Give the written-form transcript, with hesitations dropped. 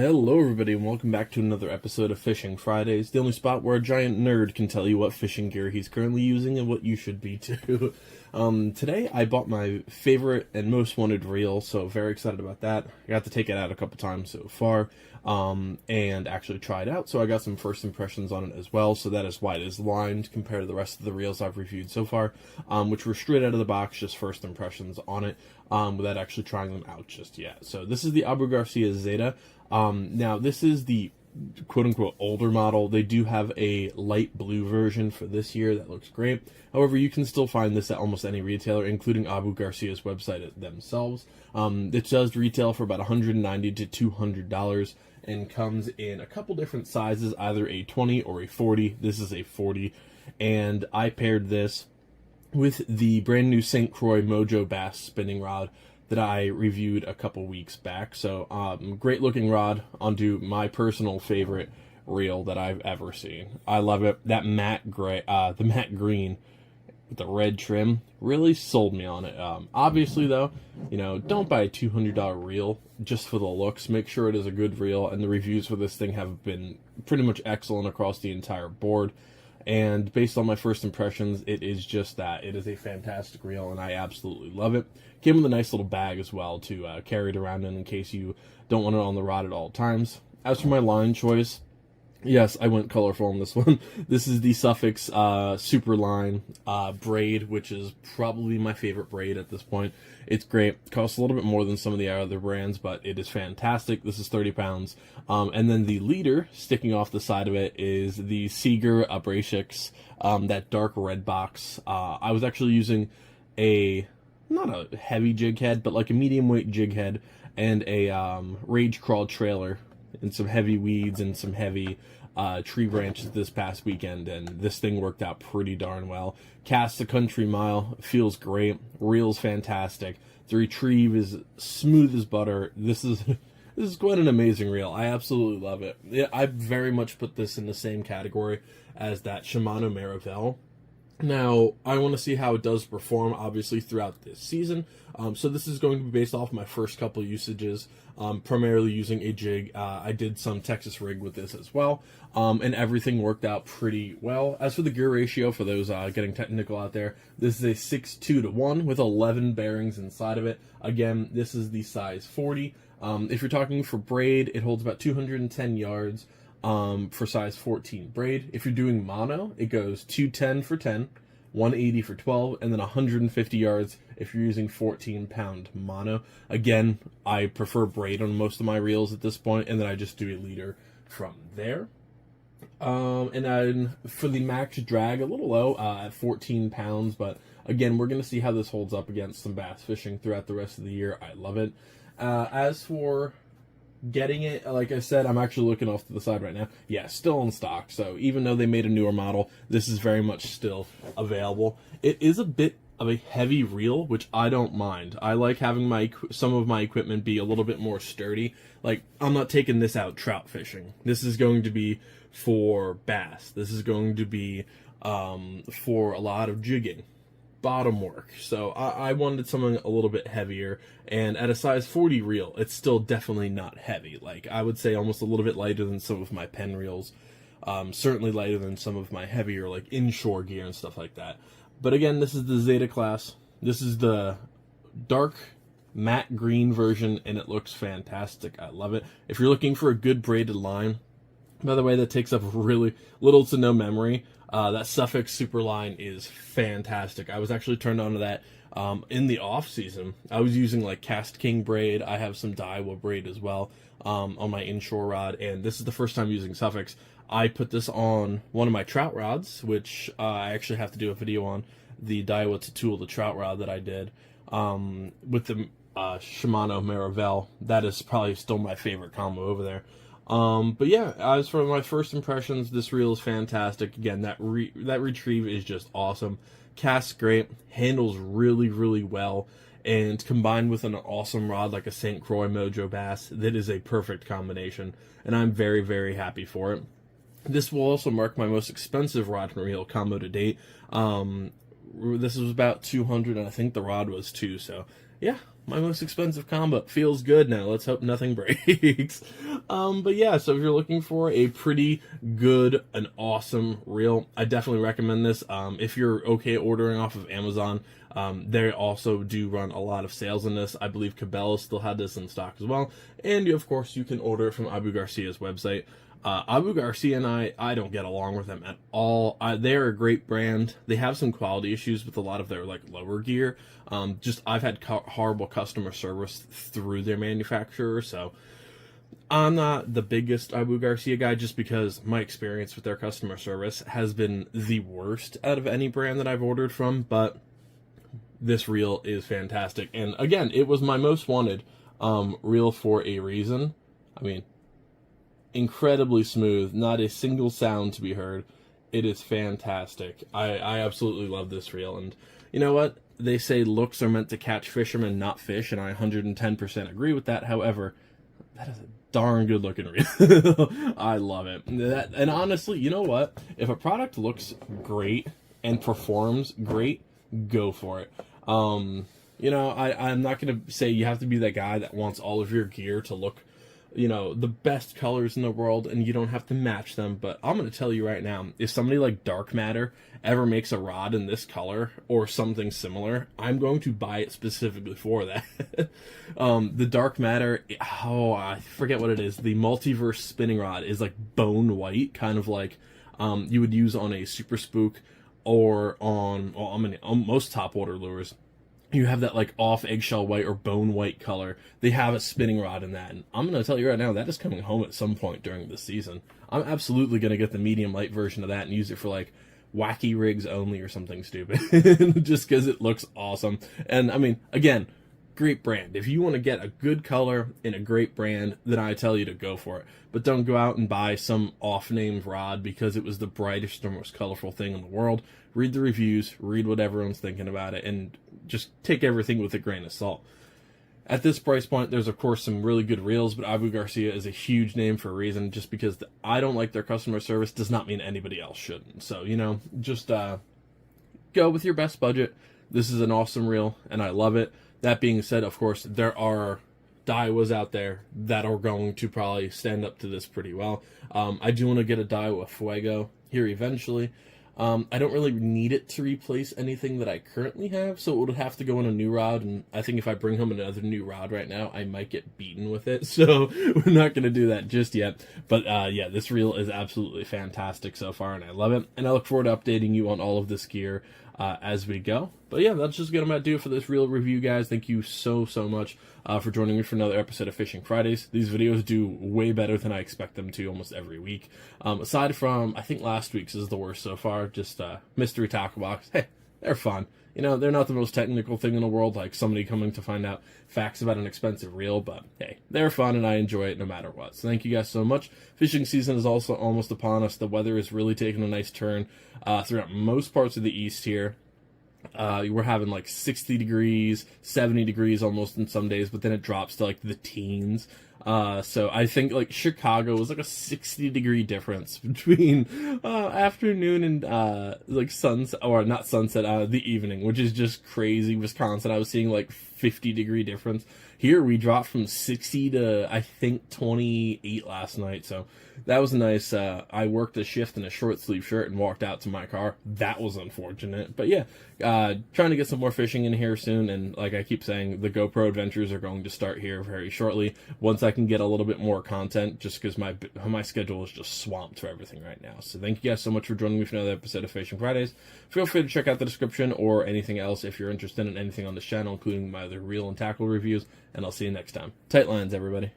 Hello everybody and welcome back to another episode of Fishing Fridays, the only spot where a giant nerd can tell you what fishing gear he's currently using and what you should be too. Today I bought my favorite and most wanted reel, so very excited about that. I got to take it out a couple times so far, and actually try it out, so I got some first impressions on it as well, so that is why it is lined compared to the rest of the reels I've reviewed so far, which were straight out of the box, just first impressions on it, without actually trying them out just yet. So this is the Garcia Zata. Now this is the quote-unquote older model. They do have a light blue version for this year that looks great. However, you can still find this at almost any retailer, including Garcia's website themselves. It does retail for about $190 to $200 and comes in a couple different sizes, either a 20 or a 40. This is a 40, and I paired this with the brand new St. Croix Mojo Bass spinning rod that I reviewed a couple weeks back. So great looking rod onto my personal favorite reel that I've ever seen. I love it. That matte gray, the matte green with the red trim really sold me on it. Obviously though, don't buy a $200 reel just for the looks. Make sure it is a good reel, and the reviews for this thing have been pretty much excellent across the entire board. And based on my first impressions, it is just that. It is a fantastic reel, and I absolutely love it. Came with a nice little bag as well to carry it around in case you don't want it on the rod at all times. As for my line choice, yes, I went colorful on this one. This is the Suffix Superline braid, which is probably my favorite braid at this point. It's great. It costs a little bit more than some of the other brands, but it is fantastic. This is 30 pounds. And then the leader sticking off the side of it is the Seeger Abrasics, that dark red box. I was actually using not a heavy jig head, but like a medium weight jig head and a Rage Crawl trailer and some heavy weeds and some heavy tree branches this past weekend, and this thing worked out pretty darn well. Casts a country mile, feels great, reel's fantastic. The retrieve is smooth as butter. This is quite an amazing reel. I absolutely love it. Yeah, I very much put this in the same category as that Shimano Marivelle. Now, I want to see how it does perform, obviously, throughout this season. So this is going to be based off my first couple usages, primarily using a jig. I did some Texas rig with this as well, and everything worked out pretty well. As for the gear ratio, for those getting technical out there, this is a 6:2 to 1 with 11 bearings inside of it. Again, this is the size 40. If you're talking for braid, it holds about 210 yards. For size 14 braid. If you're doing mono, it goes 210 for 10, 180 for 12, and then 150 yards if you're using 14-pound mono. Again, I prefer braid on most of my reels at this point, and then I just do a leader from there. And then for the max drag, a little low at 14 pounds, but again, we're going to see how this holds up against some bass fishing throughout the rest of the year. I love it. As for getting it, like I said, I'm actually looking off to the side right now. Yeah, still in stock. So even though they made a newer model, this is very much still available. It is a bit of a heavy reel, which I don't mind. I like having some of my equipment be a little bit more sturdy. Like, I'm not taking this out trout fishing. This is going to be for bass. This is going to be for a lot of jigging, bottom work. So I wanted something a little bit heavier, and at a size 40 reel, it's still definitely not heavy. Like, I would say almost a little bit lighter than some of my pen reels, certainly lighter than some of my heavier like inshore gear and stuff like that. But again, this is the Zata class. This is the dark matte green version, and it looks fantastic. I love it. If you're looking for a good braided line, by the way, that takes up really little to no memory. That Suffix Superline is fantastic. I was actually turned on to that in the off season. I was using like Cast King braid. I have some Daiwa braid as well on my inshore rod, and this is the first time using Suffix. I put this on one of my trout rods, which I actually have to do a video on, the Daiwa Tool, the trout rod that I did with the Shimano Marivelle. That is probably still my favorite combo over there. But yeah, as for my first impressions, this reel is fantastic. Again, that retrieve is just awesome. Casts great, handles really, really well, and combined with an awesome rod like a St. Croix Mojo Bass, that is a perfect combination, and I'm very, very happy for it. This will also mark my most expensive rod and reel combo to date. This was about $200, and I think the rod was $2, so yeah, my most expensive combo. Feels good now. Let's hope nothing breaks. But yeah, so if you're looking for a pretty good, an awesome reel, I definitely recommend this. If you're okay ordering off of Amazon, they also do run a lot of sales in this. I believe Cabela still had this in stock as well. And of course, you can order it from Abu Garcia's website. Abu Garcia and I don't get along with them at all. They're a great brand. They have some quality issues with a lot of their like lower gear. I've had horrible customer service through their manufacturer, so I'm not the biggest Abu Garcia guy just because my experience with their customer service has been the worst out of any brand that I've ordered from, but this reel is fantastic. And again, it was my most wanted reel for a reason. I mean, incredibly smooth, not a single sound to be heard. It is fantastic. I absolutely love this reel, and you know what? They say looks are meant to catch fishermen, not fish, and I 110% agree with that. However, that is a darn good looking reel. I love it. And honestly, you know what? If a product looks great and performs great, go for it. You know, I'm not going to say you have to be that guy that wants all of your gear to look, you know, the best colors in the world and you don't have to match them. But I'm going to tell you right now, if somebody like Dark Matter ever makes a rod in this color or something similar, I'm going to buy it specifically for that. The Dark Matter, I forget what it is. The multiverse spinning rod is like bone white, kind of like you would use on a Super Spook or on most top water lures. You have that like off eggshell white or bone white color. They have a spinning rod in that. And I'm going to tell you right now, that is coming home at some point during this season. I'm absolutely going to get the medium light version of that and use it for like wacky rigs only or something stupid. Just because it looks awesome. And I mean, again, great brand. If you want to get a good color in a great brand, then I tell you to go for it. But don't go out and buy some off-named rod because it was the brightest or most colorful thing in the world. Read the reviews, read what everyone's thinking about it, and just take everything with a grain of salt. At this price point, there's of course some really good reels, but Abu Garcia is a huge name for a reason. Just because I don't like their customer service does not mean anybody else shouldn't. So, you know, just go with your best budget. This is an awesome reel, and I love it. That being said, of course, there are Daiwas out there that are going to probably stand up to this pretty well. I do want to get a Daiwa Fuego here eventually. I don't really need it to replace anything that I currently have, so it would have to go in a new rod, and I think if I bring home another new rod right now, I might get beaten with it, so we're not going to do that just yet. But yeah, this reel is absolutely fantastic so far, and I love it, and I look forward to updating you on all of this gear as we go. But yeah, that's just going to do it for this reel review, guys. Thank you so much for joining me for another episode of Fishing Fridays. These videos do way better than I expect them to almost every week. Aside from, I think last week's is the worst so far, just mystery tackle box. Hey, they're fun. You know, they're not the most technical thing in the world, like somebody coming to find out facts about an expensive reel, but hey, they're fun and I enjoy it no matter what. So thank you guys so much. Fishing season is also almost upon us. The weather is really taking a nice turn throughout most parts of the east here. We're having like 60 degrees, 70 degrees almost in some days, but then it drops to like the teens. So I think like Chicago was like a 60-degree difference between afternoon and like sunset, or not sunset, the evening, which is just crazy. Wisconsin, I was seeing like 50-degree difference. Here we dropped from 60 to I think 28 last night, so that was nice. I worked a shift in a short sleeve shirt and walked out to my car. That was unfortunate, but yeah, trying to get some more fishing in here soon. And like I keep saying, the GoPro adventures are going to start here very shortly once I can get a little bit more content, just because my schedule is just swamped for everything right now. So thank you guys so much for joining me for another episode of Fishing Fridays. Feel free to check out the description or anything else if you're interested in anything on this channel, including my other reel and tackle reviews, and I'll see you next time. Tight lines, everybody.